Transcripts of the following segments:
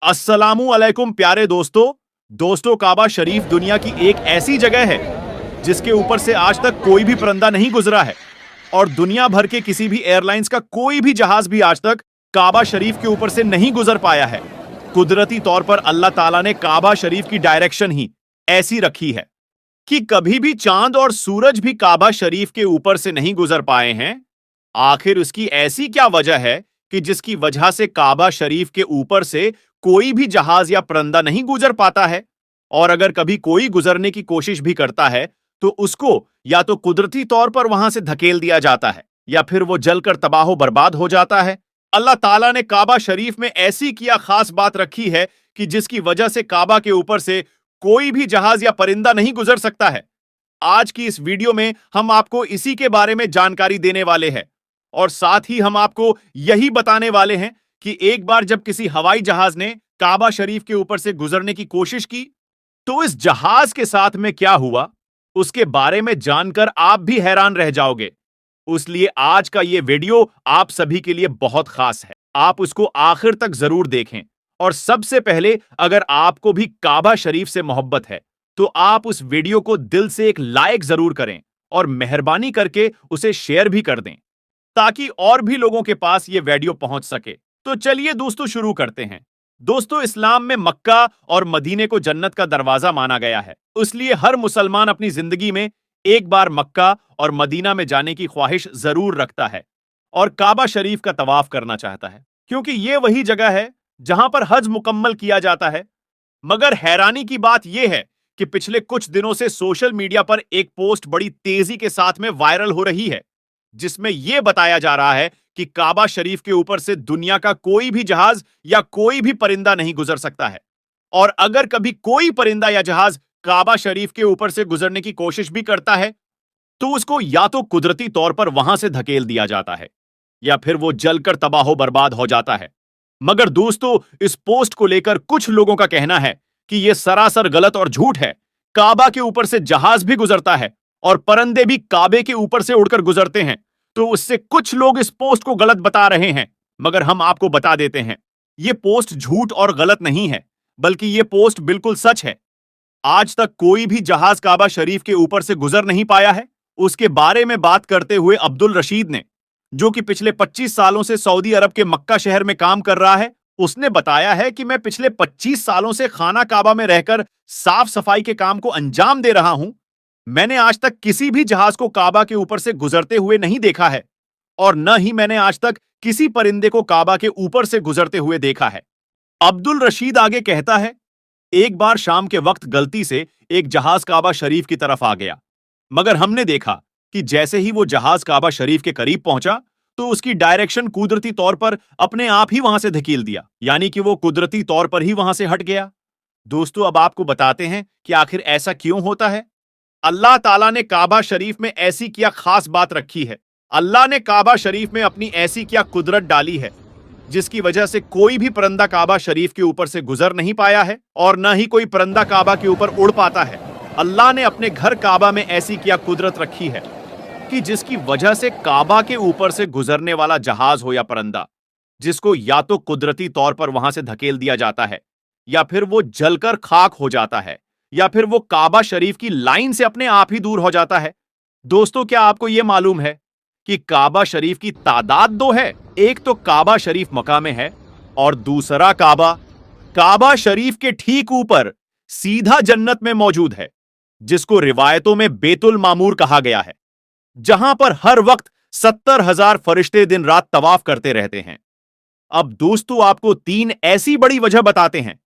अस्सलामु अलैकुम प्यारे दोस्तों काबा शरीफ दुनिया की एक ऐसी जगह है जिसके ऊपर से आज तक कोई भी परिंदा नहीं गुजरा है और दुनिया भर के किसी भी एयरलाइंस का कोई भी जहाज भी आज तक काबा शरीफ के ऊपर से नहीं गुजर पाया है। कुदरती तौर पर अल्लाह ताला ने काबा शरीफ की डायरेक्शन ही ऐसी रखी है कि कभी भी चांद और सूरज भी काबा शरीफ के ऊपर से नहीं गुजर पाए हैं। आखिर उसकी ऐसी क्या वजह है कि जिसकी वजह से काबा शरीफ के ऊपर से कोई भी जहाज या परिंदा नहीं गुजर पाता है, और अगर कभी कोई गुजरने की कोशिश भी करता है तो उसको या तो कुदरती तौर पर वहां से धकेल दिया जाता है या फिर वो जलकर तबाह बर्बाद हो जाता है। अल्लाह ताला ने काबा शरीफ में ऐसी क्या खास बात रखी है कि जिसकी वजह से काबा के ऊपर से कोई भी जहाज या परिंदा नहीं गुजर सकता है। आज की इस वीडियो में हम आपको इसी के बारे में जानकारी देने वाले हैं और साथ ही हम आपको यही बताने वाले हैं कि एक बार जब किसी हवाई जहाज ने काबा शरीफ के ऊपर से गुजरने की कोशिश की तो इस जहाज के साथ में क्या हुआ उसके बारे में जानकर आप भी हैरान रह जाओगे। इसलिए आज का यह वीडियो आप सभी के लिए बहुत खास है, आप उसको आखिर तक जरूर देखें। और सबसे पहले, अगर आपको भी काबा शरीफ से मोहब्बत है तो आप उस वीडियो को दिल से एक लाइक जरूर करें और मेहरबानी करके उसे शेयर भी कर दें ताकि और भी लोगों के पास यह वीडियो पहुंच सके। तो चलिए दोस्तों शुरू करते हैं। दोस्तों, इस्लाम में मक्का और मदीने को जन्नत का दरवाजा माना गया है, इसलिए हर मुसलमान अपनी जिंदगी में एक बार मक्का और मदीना में जाने की ख्वाहिश जरूर रखता है और काबा शरीफ का तवाफ करना चाहता है, क्योंकि यह वही जगह है जहां पर हज मुकम्मल किया जाता है। मगर हैरानी की बात यह है कि पिछले कुछ दिनों से सोशल मीडिया पर एक पोस्ट बड़ी तेजी के साथ में वायरल हो रही है जिसमें यह बताया जा रहा है कि काबा शरीफ के ऊपर से दुनिया का कोई भी जहाज या कोई भी परिंदा नहीं गुजर सकता है, और अगर कभी कोई परिंदा या जहाज काबा शरीफ के ऊपर से गुजरने की कोशिश भी करता है तो उसको या तो कुदरती तौर पर वहां से धकेल दिया जाता है या फिर वो जलकर तबाह बर्बाद हो जाता है। मगर दोस्तों, इस पोस्ट को लेकर कुछ लोगों का कहना है कि यह सरासर गलत और झूठ है। काबा के ऊपर से जहाज भी गुजरता है और परिंदे भी काबे के ऊपर से उड़कर गुजरते हैं, तो उससे कुछ लोग इस पोस्ट को गलत बता रहे हैं। मगर हम आपको बता देते हैं, यह पोस्ट झूठ और गलत नहीं है, बल्कि यह पोस्ट बिल्कुल सच है। आज तक कोई भी जहाज काबा शरीफ के ऊपर से गुजर नहीं पाया है। उसके बारे में बात करते हुए अब्दुल रशीद ने, जो कि पिछले 25 सालों से सऊदी अरब के मक्का शहर में काम कर रहा है, उसने बताया है कि मैं पिछले 25 सालों से खाना काबा में रहकर साफ सफाई के काम को अंजाम दे रहा हूं। मैंने आज तक किसी भी जहाज को काबा के ऊपर से गुजरते हुए नहीं देखा है और न ही मैंने आज तक किसी परिंदे को काबा के ऊपर से गुजरते हुए देखा है। अब्दुल रशीद आगे कहता है, एक बार शाम के वक्त गलती से एक जहाज काबा शरीफ की तरफ आ गया, मगर हमने देखा कि जैसे ही वो जहाज काबा शरीफ के करीब पहुंचा तो उसकी डायरेक्शन कुदरती तौर पर अपने आप ही वहां से धकेल दिया, यानी कि वो कुदरती तौर पर ही वहां से हट गया। दोस्तों, अब आपको बताते हैं कि आखिर ऐसा क्यों होता है। अल्लाह ताला ने काबा शरीफ में ऐसी क्या खास बात रखी है, अल्लाह ने काबा शरीफ में अपनी ऐसी क्या कुदरत डाली है जिसकी वजह से कोई भी परिंदा काबा शरीफ के ऊपर से गुजर नहीं पाया है और न ही कोई परिंदा काबा के ऊपर उड़ पाता है। अल्लाह ने अपने घर काबा में ऐसी क्या कुदरत रखी है कि जिसकी वजह से काबा के ऊपर से गुजरने वाला जहाज हो या परिंदा, जिसको या तो कुदरती तौर पर वहां से धकेल दिया जाता है या फिर वो जलकर खाक हो जाता है या फिर वो काबा शरीफ की लाइन से अपने आप ही दूर हो जाता है। दोस्तों, क्या आपको यह मालूम है कि काबा शरीफ की तादाद दो है? एक तो काबा शरीफ मक्का में है और दूसरा काबा काबा शरीफ के ठीक ऊपर सीधा जन्नत में मौजूद है, जिसको रिवायतों में बेतुल मामूर कहा गया है, जहां पर हर वक्त 70,000 फरिश्ते दिन रात तवाफ करते रहते हैं। अब दोस्तों, आपको 3 ऐसी बड़ी वजह बताते हैं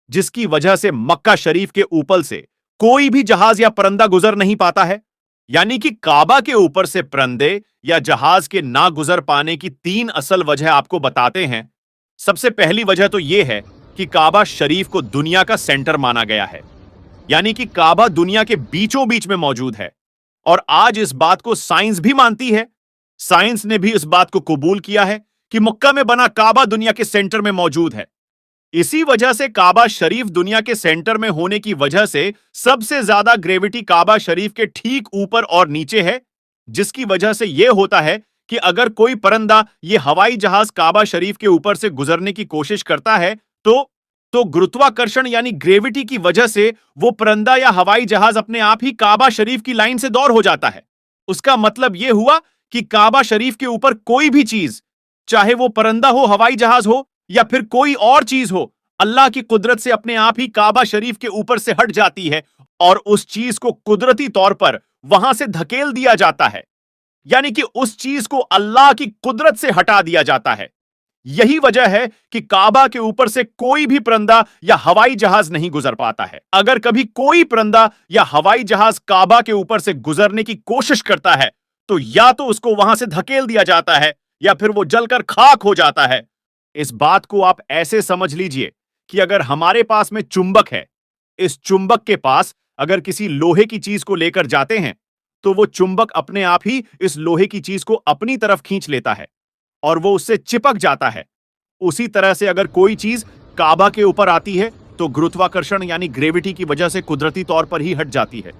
जिसकी वजह से मक्का शरीफ के ऊपर से कोई भी जहाज या परिंदा गुजर नहीं पाता है, यानी कि काबा के ऊपर से परिंदे या जहाज के ना गुजर पाने की 3 असल वजह आपको बताते हैं। सबसे पहली वजह तो यह है कि काबा शरीफ को दुनिया का सेंटर माना गया है, यानी कि काबा दुनिया के बीचों बीच में मौजूद है और आज इस बात को साइंस भी मानती है। साइंस ने भी इस बात को कबूल किया है कि मक्का में बना काबा दुनिया के सेंटर में मौजूद है। इसी वजह से काबा शरीफ दुनिया के सेंटर में होने की वजह से सबसे ज्यादा ग्रेविटी काबा शरीफ के ठीक ऊपर और नीचे है, जिसकी वजह से यह होता है कि अगर कोई परिंदा ये हवाई जहाज काबा शरीफ के ऊपर से गुजरने की कोशिश करता है तो तो गुरुत्वाकर्षण यानी ग्रेविटी की वजह से वो परिंदा या हवाई जहाज अपने आप ही काबा शरीफ की लाइन से दूर हो जाता है। उसका मतलब यह हुआ कि काबा शरीफ के ऊपर कोई भी चीज, चाहे वो परिंदा हो, हवाई जहाज हो या फिर कोई और चीज हो, अल्लाह की कुदरत से अपने आप ही काबा शरीफ के ऊपर से हट जाती है और उस चीज को कुदरती तौर पर वहां से धकेल दिया जाता है। यानी कि उस चीज को अल्लाह की कुदरत से हटा दिया जाता है। यही वजह है कि काबा के ऊपर से कोई भी परिंदा या हवाई जहाज नहीं गुजर पाता है। अगर कभी कोई परिंदा या हवाई जहाज काबा के ऊपर से गुजरने की कोशिश करता है तो या तो उसको वहां से धकेल दिया जाता है या फिर वो जलकर खाक हो जाता है। इस बात को आप ऐसे समझ लीजिए कि अगर हमारे पास में चुंबक है, इस चुंबक के पास अगर किसी लोहे की चीज को लेकर जाते हैं तो वो चुंबक अपने आप ही इस लोहे की चीज को अपनी तरफ खींच लेता है और वो उससे चिपक जाता है। उसी तरह से अगर कोई चीज काबा के ऊपर आती है तो गुरुत्वाकर्षण यानी ग्रेविटी की वजह से कुदरती तौर पर ही हट जाती है।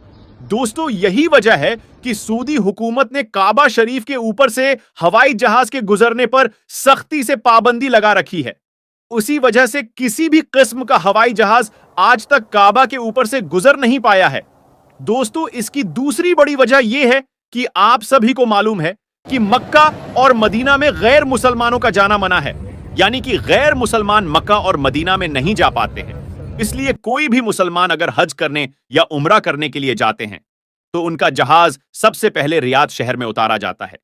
दोस्तों, यही वजह है कि सऊदी हुकूमत ने काबा शरीफ के ऊपर से हवाई जहाज के गुजरने पर सख्ती से पाबंदी लगा रखी है। उसी वजह से किसी भी किस्म का हवाई जहाज आज तक काबा के ऊपर से गुजर नहीं पाया है। दोस्तों, इसकी दूसरी बड़ी वजह यह है कि आप सभी को मालूम है कि मक्का और मदीना में गैर मुसलमानों का जाना मना है, यानी कि गैर मुसलमान मक्का और मदीना में नहीं जा पाते हैं। इसलिए कोई भी मुसलमान अगर हज करने या उम्रा करने के लिए जाते हैं तो उनका जहाज सबसे पहले रियाद शहर में उतारा जाता है,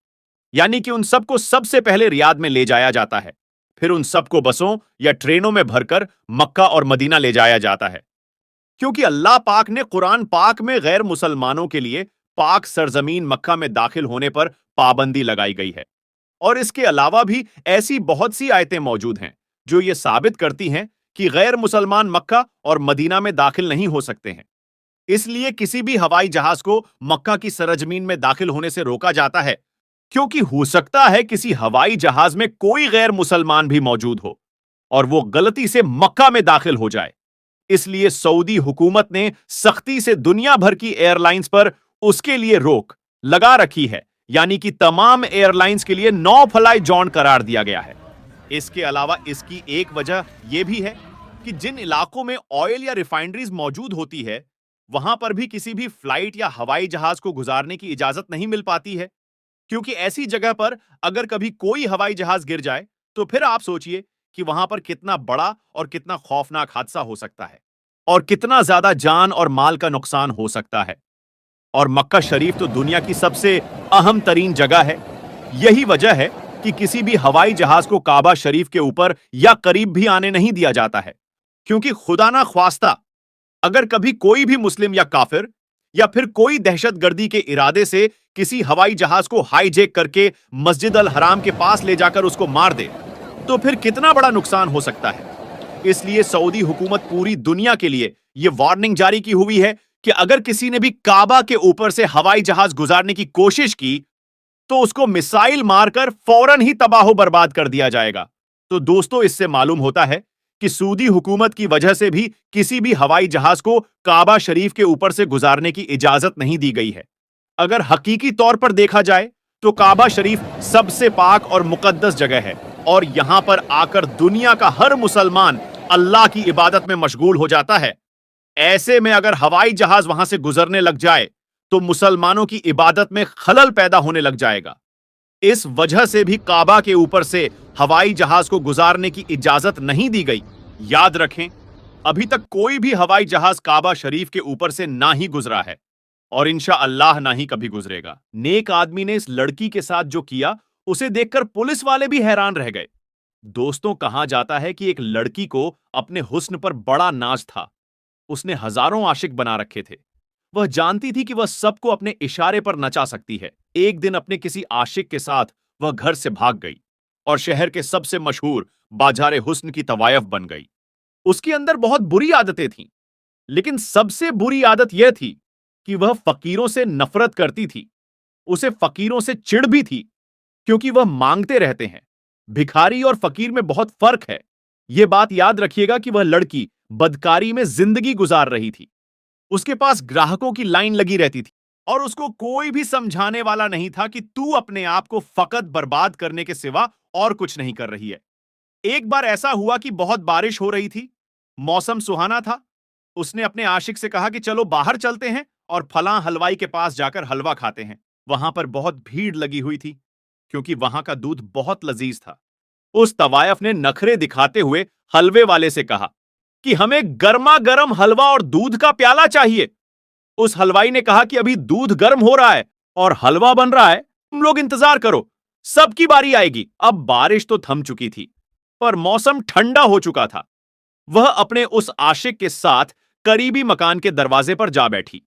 यानी कि उन सबको सबसे पहले रियाद में ले जाया जाता है। फिर उन सबको बसों या ट्रेनों में भरकर मक्का और मदीना ले जाया जाता है, क्योंकि अल्लाह पाक ने कुरान पाक में गैर मुसलमानों के लिए पाक सरजमीन मक्का में दाखिल होने पर पाबंदी लगाई गई है। और इसके अलावा भी ऐसी बहुत सी आयतें मौजूद हैं जो ये साबित करती हैं कि गैर मुसलमान मक्का और मदीना में दाखिल नहीं हो सकते हैं। इसलिए किसी भी हवाई जहाज को मक्का की सरजमीन में दाखिल होने से रोका जाता है, क्योंकि हो सकता है किसी हवाई जहाज में कोई गैर मुसलमान भी मौजूद हो और वो गलती से मक्का में दाखिल हो जाए। इसलिए सऊदी हुकूमत ने सख्ती से दुनिया भर की एयरलाइंस पर उसके लिए रोक लगा रखी है, यानी कि तमाम एयरलाइंस के लिए नो फ्लाई जोन करार दिया गया है। इसके अलावा इसकी एक वजह यह भी है कि जिन इलाकों में ऑयल या रिफाइनरीज मौजूद होती है वहां पर भी किसी भी फ्लाइट या हवाई जहाज को गुजारने की इजाजत नहीं मिल पाती है, क्योंकि ऐसी जगह पर अगर कभी कोई हवाई जहाज गिर जाए तो फिर आप सोचिए कि वहां पर कितना बड़ा और कितना खौफनाक हादसा हो सकता है और कितना ज्यादा जान और माल का नुकसान हो सकता है। और मक्का शरीफ तो दुनिया की सबसे अहम तरीन जगह है। यही वजह है कि किसी भी हवाई जहाज को काबा शरीफ के ऊपर या करीब भी आने नहीं दिया जाता है, क्योंकि खुदा ना ख्वास्ता अगर कभी कोई भी मुस्लिम या काफिर या फिर कोई दहशतगर्दी के इरादे से किसी हवाई जहाज को हाईजैक करके मस्जिद अल हराम के पास ले जाकर उसको मार दे तो फिर कितना बड़ा नुकसान हो सकता है। इसलिए सऊदी हुकूमत पूरी दुनिया के लिए यह वार्निंग जारी की हुई है कि अगर किसी ने भी काबा के ऊपर से हवाई जहाज गुजारने की कोशिश की तो उसको मिसाइल मारकर फौरन ही तबाह बर्बाद कर दिया जाएगा। तो दोस्तों, इससे मालूम होता है कि सऊदी हुकूमत की वजह से भी किसी भी हवाई जहाज को काबा शरीफ के ऊपर से गुजारने की इजाजत नहीं दी गई है। अगर हकीकी तौर पर देखा जाए तो काबा शरीफ सबसे पाक और मुकद्दस जगह है और यहां पर आकर दुनिया का हर मुसलमान अल्लाह की इबादत में मशगूल हो जाता है। ऐसे में अगर हवाई जहाज वहां से गुजरने लग जाए तो मुसलमानों की इबादत में खलल पैदा होने लग जाएगा। इस वजह से भी काबा के ऊपर से हवाई जहाज को गुजारने की इजाजत नहीं दी गई। याद रखें, अभी तक कोई भी हवाई जहाज काबा शरीफ के ऊपर से ना ही गुजरा है और इंशाअल्लाह ना ही कभी गुजरेगा। नेक आदमी ने इस लड़की के साथ जो किया उसे देखकर पुलिस वाले भी हैरान रह गए। दोस्तों, कहा जाता है कि एक लड़की को अपने हुस्न पर बड़ा नाज था। उसने हजारों आशिक बना रखे थे। वह जानती थी कि वह सबको अपने इशारे पर नचा सकती है। एक दिन अपने किसी आशिक के साथ वह घर से भाग गई और शहर के सबसे मशहूर बाजारे हुस्न की तवायफ बन गई। उसके अंदर बहुत बुरी आदतें थीं, लेकिन सबसे बुरी आदत यह थी कि वह फकीरों से नफरत करती थी। उसे फकीरों से चिढ़ भी थी, क्योंकि वह मांगते रहते हैं। भिखारी और फकीर में बहुत फर्क है। यह बात याद रखिएगा कि वह लड़की बदकारी में जिंदगी गुजार रही थी। उसके पास ग्राहकों की लाइन लगी रहती थी और उसको कोई भी समझाने वाला नहीं था कि तू अपने आप को फकत बर्बाद करने के सिवा और कुछ नहीं कर रही है। एक बार ऐसा हुआ कि बहुत बारिश हो रही थी मौसम सुहाना था। उसने अपने आशिक से कहा कि चलो बाहर चलते हैं और फलां हलवाई के पास जाकर हलवा खाते हैं। वहां पर बहुत भीड़ लगी हुई थी क्योंकि वहां का दूध बहुत लजीज था। उस तवायफ ने नखरे दिखाते हुए हलवे वाले से कहा कि हमें गर्मा गर्म हलवा और दूध का प्याला चाहिए। उस हलवाई ने कहा कि अभी दूध गर्म हो रहा है और हलवा बन रहा है, तुम लोग इंतजार करो, सबकी बारी आएगी। अब बारिश तो थम चुकी थी पर मौसम ठंडा हो चुका था। वह अपने उस आशिक के साथ करीबी मकान के दरवाजे पर जा बैठी।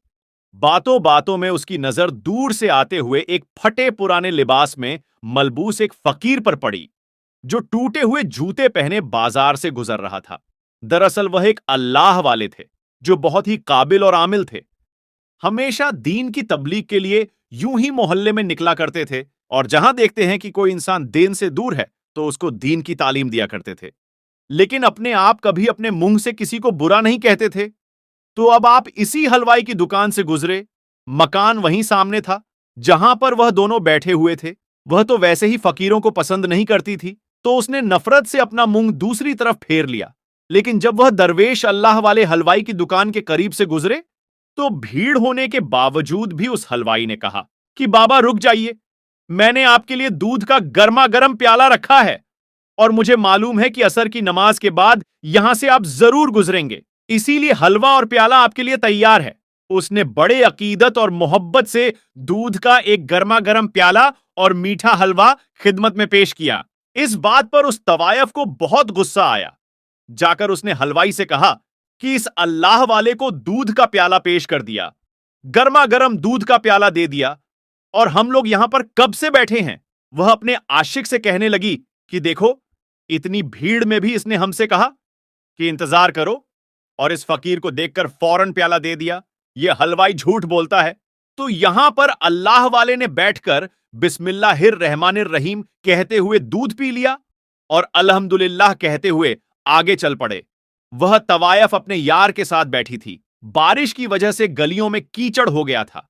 बातों बातों में उसकी नजर दूर से आते हुए एक फटे पुराने लिबास में मलबूस एक फकीर पर पड़ी जो टूटे हुए जूते पहने बाजार से गुजर रहा था। दरअसल वह एक अल्लाह वाले थे जो बहुत ही काबिल और आमिल थे। हमेशा दीन की तबलीग के लिए यूं ही मोहल्ले में निकला करते थे और जहां देखते हैं कि कोई इंसान दीन से दूर है तो उसको दीन की तालीम दिया करते थे। लेकिन अपने आप कभी अपने मुंह से किसी को बुरा नहीं कहते थे। तो अब आप इसी हलवाई की दुकान से गुजरे। मकान वहीं सामने था जहां पर वह दोनों बैठे हुए थे। वह तो वैसे ही फकीरों को पसंद नहीं करती थी तो उसने नफरत से अपना मुंह दूसरी तरफ फेर लिया। लेकिन जब वह दरवेश अल्लाह वाले हलवाई की दुकान के करीब से गुजरे तो भीड़ होने के बावजूद भी उस हलवाई ने कहा कि बाबा रुक जाइए, मैंने आपके लिए दूध का गर्मा गर्म प्याला रखा है और मुझे मालूम है कि असर की नमाज के बाद यहां से आप जरूर गुजरेंगे, इसीलिए हलवा और प्याला आपके लिए तैयार है। उसने बड़े अकीदत और मोहब्बत से दूध का एक गर्मा गर्म प्याला और मीठा हलवा खिदमत में पेश किया। इस बात पर उस तवायफ को बहुत गुस्सा आया। जाकर उसने हलवाई से कहा कि इस अल्लाह वाले को दूध का प्याला पेश कर दिया, गर्मा गर्म दूध का प्याला दे दिया और हम लोग यहां पर कब से बैठे हैं। वह अपने आशिक से कहने लगी कि देखो, इतनी भीड़ में भी इसने हमसे कहा कि इंतजार करो और इस फकीर को देखकर फौरन प्याला दे दिया। यह हलवाई झूठ बोलता है। तो यहां पर अल्लाह वाले ने बैठकर बिस्मिल्लाहिर रहमानिर रहीम कहते हुए दूध पी लिया और अल्हम्दुलिल्लाह कहते हुए आगे चल पड़े। वह तवायफ अपने यार के साथ बैठी थी। बारिश की वजह से गलियों में कीचड़ हो गया था।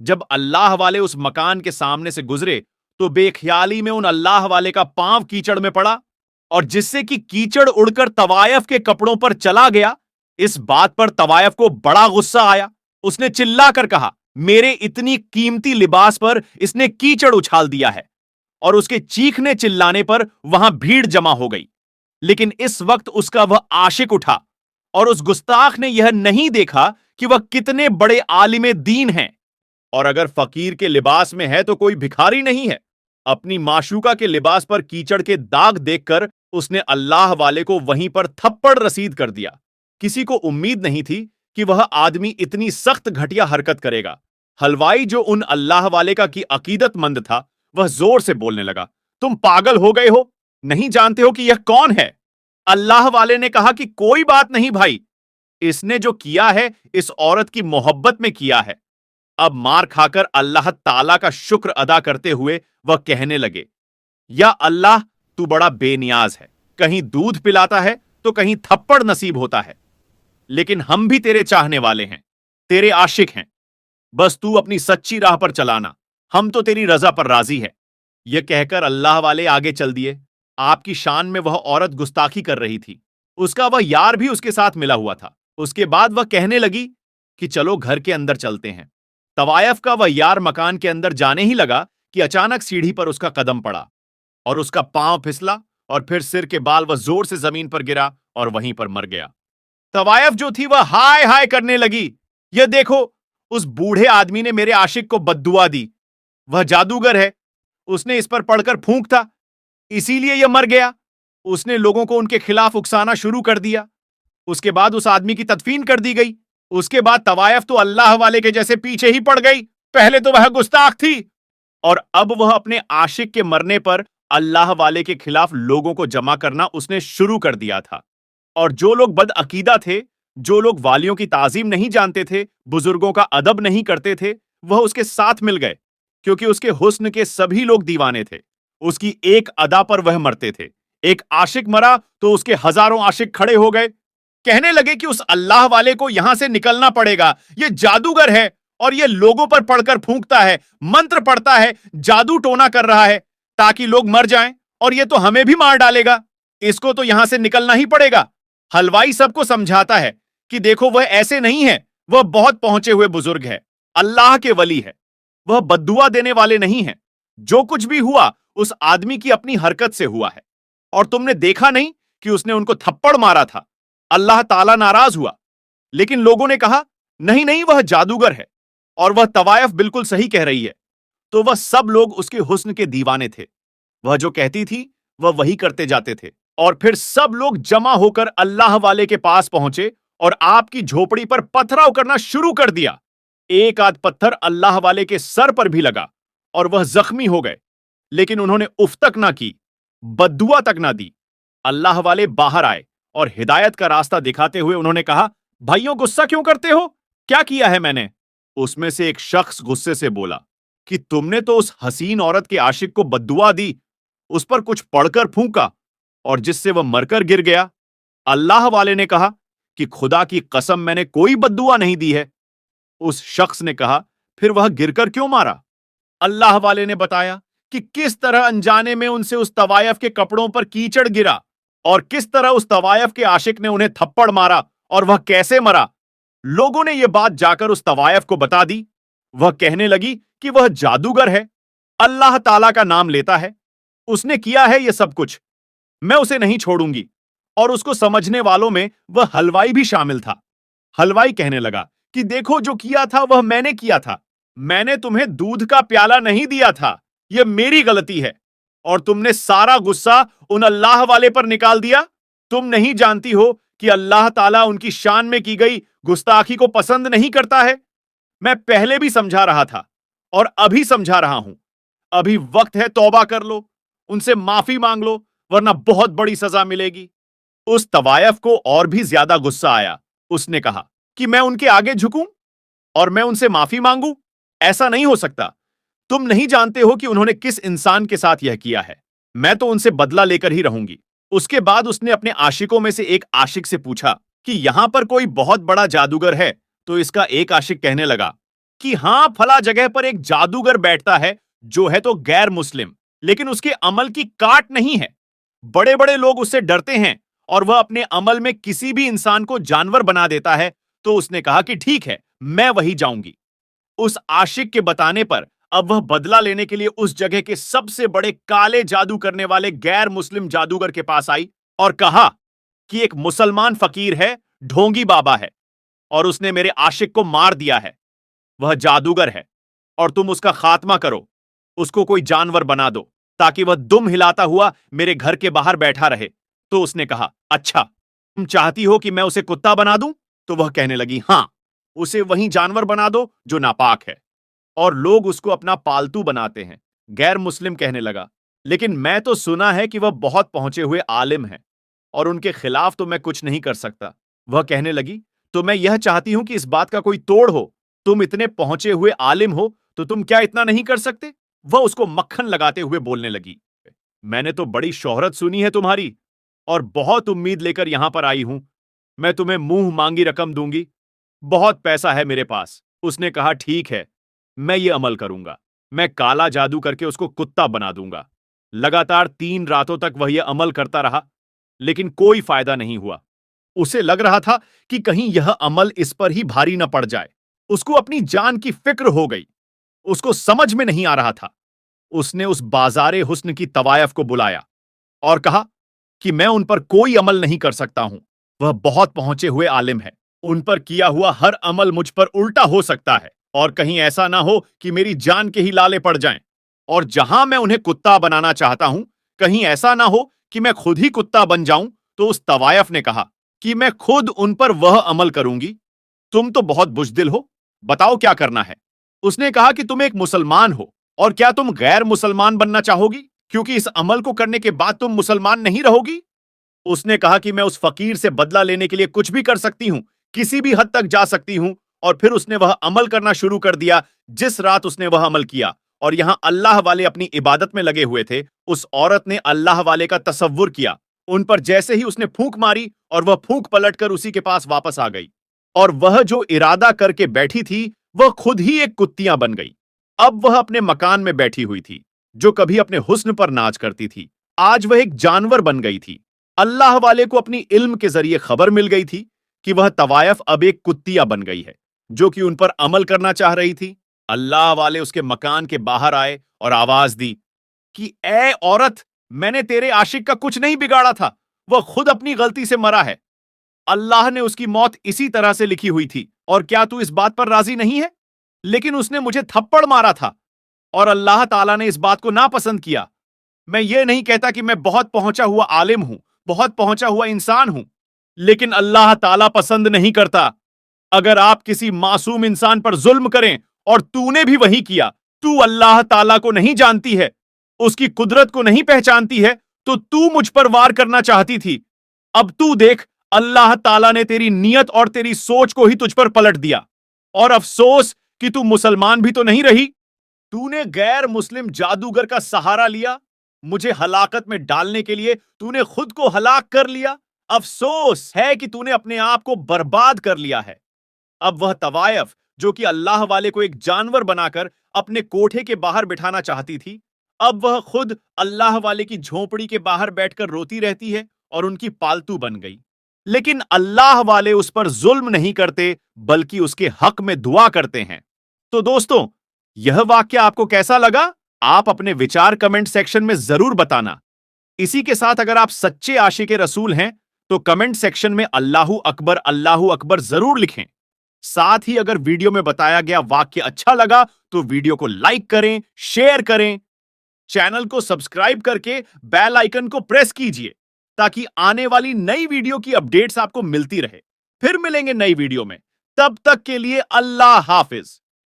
जब अल्लाह वाले उस मकान के सामने से गुजरे तो बेख्याली में उन अल्लाह वाले का पांव कीचड़ में पड़ा और जिससे कि कीचड़ उड़कर तवायफ के कपड़ों पर चला गया। इस बात पर तवायफ को बड़ा गुस्सा आया। उसने चिल्लाकर कहा, मेरे इतनी कीमती लिबास पर इसने कीचड़ उछाल दिया है। और उसके चीखने चिल्लाने पर वहां भीड़ जमा हो गई। लेकिन इस वक्त उसका वह आशिक उठा और उस गुस्ताख ने यह नहीं देखा कि वह कितने बड़े आलिमे दीन हैं और अगर फकीर के लिबास में है तो कोई भिखारी नहीं है। अपनी माशूका के लिबास पर कीचड़ के दाग देखकर उसने अल्लाह वाले को वहीं पर थप्पड़ रसीद कर दिया। किसी को उम्मीद नहीं थी कि वह आदमी इतनी सख्त घटिया हरकत करेगा। हलवाई जो उन अल्लाह वाले का की अकीदतमंद था, वह जोर से बोलने लगा, तुम पागल हो गए हो? नहीं जानते हो कि यह कौन है? अल्लाह वाले ने कहा कि कोई बात नहीं भाई, इसने जो किया है इस औरत की मोहब्बत में किया है। अब मार खाकर अल्लाह ताला का शुक्र अदा करते हुए वह कहने लगे, या अल्लाह, तू बड़ा बेनियाज है। कहीं दूध पिलाता है तो कहीं थप्पड़ नसीब होता है। लेकिन हम भी तेरे चाहने वाले हैं, तेरे आशिक हैं। बस तू अपनी सच्ची राह पर चलाना, हम तो तेरी रजा पर राजी है। यह कहकर अल्लाह वाले आगे चल दिए। आपकी शान में वह औरत गुस्ताखी कर रही थी। उसका वह यार भी उसके साथ मिला हुआ था। उसके बाद वह कहने लगी कि चलो घर के अंदर चलते हैं। तवायफ का वह यार मकान के अंदर जाने ही लगा कि अचानक सीढ़ी पर उसका कदम पड़ा और उसका पांव फिसला और फिर सिर के बाल वह जोर से जमीन पर गिरा और वहीं पर मर गया। तवायफ जो थी वह हाय हाय करने लगी, यह देखो, उस बूढ़े आदमी ने मेरे आशिक को बद्दुआ दी। वह जादूगर है, उसने इस पर पड़कर फूंक था, इसीलिए यह मर गया। उसने लोगों को उनके खिलाफ उकसाना शुरू कर दिया। उसके बाद उस आदमी की तदफीन कर दी गई। उसके बाद तवायफ तो अल्लाह वाले के जैसे पीछे ही पड़ गई। पहले तो वह गुस्ताख थी और अब वह अपने आशिक के मरने पर अल्लाह वाले के खिलाफ लोगों को जमा करना उसने शुरू कर दिया था। और जो लोग बदअकीदा थे, जो लोग वालियों की ताजीम नहीं जानते थे, बुजुर्गों का अदब नहीं करते थे, वह उसके साथ मिल गए क्योंकि उसके हुस्न के सभी लोग दीवाने थे। उसकी एक अदा पर वह मरते थे। एक आशिक मरा तो उसके हजारों आशिक खड़े हो गए। कहने लगे कि उस अल्लाह वाले को यहां से निकलना पड़ेगा, यह जादूगर है और यह लोगों पर पड़कर फूंकता है, मंत्र पढ़ता है, जादू टोना कर रहा है ताकि लोग मर जाएं और यह तो हमें भी मार डालेगा। इसको तो यहां से निकलना ही पड़ेगा। हलवाई सबको समझाता है कि देखो वह ऐसे नहीं है, वह बहुत पहुंचे हुए बुजुर्ग है, अल्लाह के वली है, वह बद्दुआ देने वाले नहीं है। जो कुछ भी हुआ उस आदमी की अपनी हरकत से हुआ है, और तुमने देखा नहीं कि उसने उनको थप्पड़ मारा था। अल्लाह ताला नाराज हुआ। लेकिन लोगों ने कहा, नहीं नहीं, वह जादूगर है और वह तवायफ बिल्कुल सही कह रही है। तो वह सब लोग उसके हुस्न के दीवाने थे। वह जो कहती थी वह वही करते जाते थे। और फिर सब लोग जमा होकर अल्लाह वाले के पास पहुंचे और आपकी झोपड़ी पर पथराव करना शुरू कर दिया। एक आध पत्थर अल्लाह वाले के सर पर भी लगा और वह जख्मी हो गए, लेकिन उन्होंने उफ तक ना की, बद्दुआ तक ना दी। अल्लाह वाले बाहर आए और हिदायत का रास्ता दिखाते हुए उन्होंने कहा, भाइयों गुस्सा क्यों करते हो? क्या किया है मैंने? उसमें से एक शख्स गुस्से से बोला कि तुमने तो उस हसीन औरत के आशिक को बद्दुआ दी, उस पर कुछ पढ़कर फूंका और जिससे वह मरकर गिर गया। अल्लाह वाले ने कहा कि खुदा की कसम, मैंने कोई बद्दुआ नहीं दी है। उस शख्स ने कहा, फिर वह गिरकर क्यों मारा? अल्लाह वाले ने बताया कि किस तरह अनजाने में उनसे उस तवायफ के कपड़ों पर कीचड़ गिरा और किस तरह उस तवायफ के आशिक ने उन्हें थप्पड़ मारा और वह कैसे मरा। लोगों ने यह बात जाकर उस तवायफ को बता दी। वह कहने लगी कि वह जादूगर है, अल्लाह ताला का नाम लेता है, उसने किया है यह सब कुछ, मैं उसे नहीं छोड़ूंगी। और उसको समझने वालों में वह हलवाई भी शामिल था। हलवाई कहने लगा कि देखो, जो किया था वह मैंने किया था। मैंने तुम्हें दूध का प्याला नहीं दिया था, यह मेरी गलती है। और तुमने सारा गुस्सा उन अल्लाह वाले पर निकाल दिया। तुम नहीं जानती हो कि अल्लाह ताला उनकी शान में की गई गुस्ताखी को पसंद नहीं करता है। मैं पहले भी समझा रहा था और अभी समझा रहा हूं। अभी वक्त है, तौबा कर लो, उनसे माफी मांग लो, वरना बहुत बड़ी सजा मिलेगी। उस तवायफ को और भी ज्यादा गुस्सा आया। उसने कहा कि मैं उनके आगे झुकूं और मैं उनसे माफी मांगू? ऐसा नहीं हो सकता। तुम नहीं जानते हो कि उन्होंने किस इंसान के साथ यह किया है। मैं तो उनसे बदला लेकर ही रहूंगी। उसके बाद उसने अपने आशिकों में से एक आशिक से पूछा कि यहां पर कोई बहुत बड़ा जादूगर है? तो इसका एक आशिक कहने लगा कि हां, फला जगह पर एक जादूगर बैठता है जो है तो गैर मुस्लिम, लेकिन उसके अमल की काट नहीं है। बड़े बड़े लोग उससे डरते हैं और वह अपने अमल में किसी भी इंसान को जानवर बना देता है। तो उसने कहा कि ठीक है, मैं वही जाऊंगी। उस आशिक के बताने पर अब वह बदला लेने के लिए उस जगह के सबसे बड़े काले जादू करने वाले गैर मुस्लिम जादूगर के पास आई और कहा कि एक मुसलमान फकीर है, ढोंगी बाबा है, और उसने मेरे आशिक को मार दिया है। वह जादूगर है और तुम उसका खात्मा करो, उसको कोई जानवर बना दो ताकि वह दुम हिलाता हुआ मेरे घर के बाहर बैठा रहे। तो उसने कहा, अच्छा, तुम चाहती हो कि मैं उसे कुत्ता बना दूं? तो वह कहने लगी, हां, उसे वही जानवर बना दो जो नापाक है, और लोग उसको अपना पालतू बनाते हैं। गैर मुस्लिम कहने लगा, लेकिन मैं तो सुना है कि वह बहुत पहुंचे हुए आलिम हैं और उनके खिलाफ तो मैं कुछ नहीं कर सकता। वह कहने लगी, तो मैं यह चाहती हूं कि इस बात का कोई तोड़ हो। तुम इतने पहुंचे हुए आलिम हो तो तुम क्या इतना नहीं कर सकते? वह उसको मक्खन लगाते हुए बोलने लगी, मैंने तो बड़ी शोहरत सुनी है तुम्हारी और बहुत उम्मीद लेकर यहां पर आई हूं। मैं तुम्हें मुंह मांगी रकम दूंगी, बहुत पैसा है मेरे पास। उसने कहा, ठीक है, मैं ये अमल करूंगा। मैं काला जादू करके उसको कुत्ता बना दूंगा। लगातार 3 रातों तक वह यह अमल करता रहा, लेकिन कोई फायदा नहीं हुआ। उसे लग रहा था कि कहीं यह अमल इस पर ही भारी न पड़ जाए। उसको अपनी जान की फिक्र हो गई। उसको समझ में नहीं आ रहा था। उसने उस बाजारे हुस्न की तवायफ को बुलाया और कहा कि मैं उन पर कोई अमल नहीं कर सकता हूं। वह बहुत पहुंचे हुए आलिम है। उन पर किया हुआ हर अमल मुझ पर उल्टा हो सकता है और कहीं ऐसा ना हो कि मेरी जान के ही लाले पड़ जाएं। और जहां मैं उन्हें कुत्ता बनाना चाहता हूं, कहीं ऐसा ना हो कि मैं खुद ही कुत्ता बन जाऊं। तो उस तवायफ ने कहा कि मैं खुद उन पर वह अमल करूंगी। तुम तो बहुत बुज़दिल हो, बताओ क्या करना है? उसने कहा कि तुम एक मुसलमान हो और क्या तुम गैर मुसलमान बनना चाहोगी, क्योंकि इस अमल को करने के बाद तुम मुसलमान नहीं रहोगी? उसने कहा कि मैं उस फकीर से बदला लेने के लिए कुछ भी कर सकती हूं, किसी भी हद तक जा सकती हूं। और फिर उसने वह अमल करना शुरू कर दिया जिस रात उसने वह अमल किया। और यहां अल्लाह वाले अपनी इबादत में लगे हुए थे। उस औरत ने अल्लाह वाले का तसव्वुर किया। उन पर जैसे ही उसने फूंक मारी और वह फूंक पलटकर उसी के पास वापस आ गई, और वह जो इरादा करके बैठी थी वह खुद ही एक कुत्तियां बन गई। अब वह अपने मकान में बैठी हुई थी। जो कभी अपने हुस्न पर नाच करती थी, आज वह एक जानवर बन गई थी। अल्लाह वाले को अपनी इल्म के जरिए खबर मिल गई थी कि वह तवायफ अब एक कुत्तिया बन गई है जो कि उन पर अमल करना चाह रही थी। अल्लाह वाले उसके मकान के बाहर आए और आवाज दी कि ए औरत, मैंने तेरे आशिक का कुछ नहीं बिगाड़ा था, वह खुद अपनी गलती से मरा है। अल्लाह ने उसकी मौत इसी तरह से लिखी हुई थी और क्या तू इस बात पर राजी नहीं है? लेकिन उसने मुझे थप्पड़ मारा था और अल्लाह ताला ने इस बात को नापसंद किया। मैं ये नहीं कहता कि मैं बहुत पहुंचा हुआ आलिम हूं, बहुत पहुंचा हुआ इंसान हूं, लेकिन अल्लाह ताला पसंद नहीं करता अगर आप किसी मासूम इंसान पर जुल्म करें, और तूने भी वही किया। तू अल्लाह ताला को नहीं जानती है, उसकी कुदरत को नहीं पहचानती है, तो तू मुझ पर वार करना चाहती थी। अब तू देख, अल्लाह ताला ने तेरी नियत और तेरी सोच को ही तुझ पर पलट दिया। और अफसोस कि तू मुसलमान भी तो नहीं रही। तूने गैर मुस्लिम जादूगर का सहारा लिया, मुझे हलाकत में डालने के लिए तूने खुद को हलाक कर लिया। अफसोस है कि तूने अपने आप को बर्बाद कर लिया है। अब वह तवायफ जो कि अल्लाह वाले को एक जानवर बनाकर अपने कोठे के बाहर बिठाना चाहती थी, अब वह खुद अल्लाह वाले की झोपड़ी के बाहर बैठकर रोती रहती है और उनकी पालतू बन गई। लेकिन अल्लाह वाले उस पर जुल्म नहीं करते, बल्कि उसके हक में दुआ करते हैं। तो दोस्तों, यह वाक्य आपको कैसा लगा? आप अपने विचार कमेंट सेक्शन में जरूर बताना। इसी के साथ अगर आप सच्चे आशिक रसूल हैं तो कमेंट सेक्शन में अल्लाहू अकबर जरूर लिखें। साथ ही अगर वीडियो में बताया गया वाक्य अच्छा लगा तो वीडियो को लाइक करें, शेयर करें, चैनल को सब्सक्राइब करके बेल आइकन को प्रेस कीजिए ताकि आने वाली नई वीडियो की अपडेट्स आपको मिलती रहे। फिर मिलेंगे नई वीडियो में, तब तक के लिए अल्लाह हाफिज।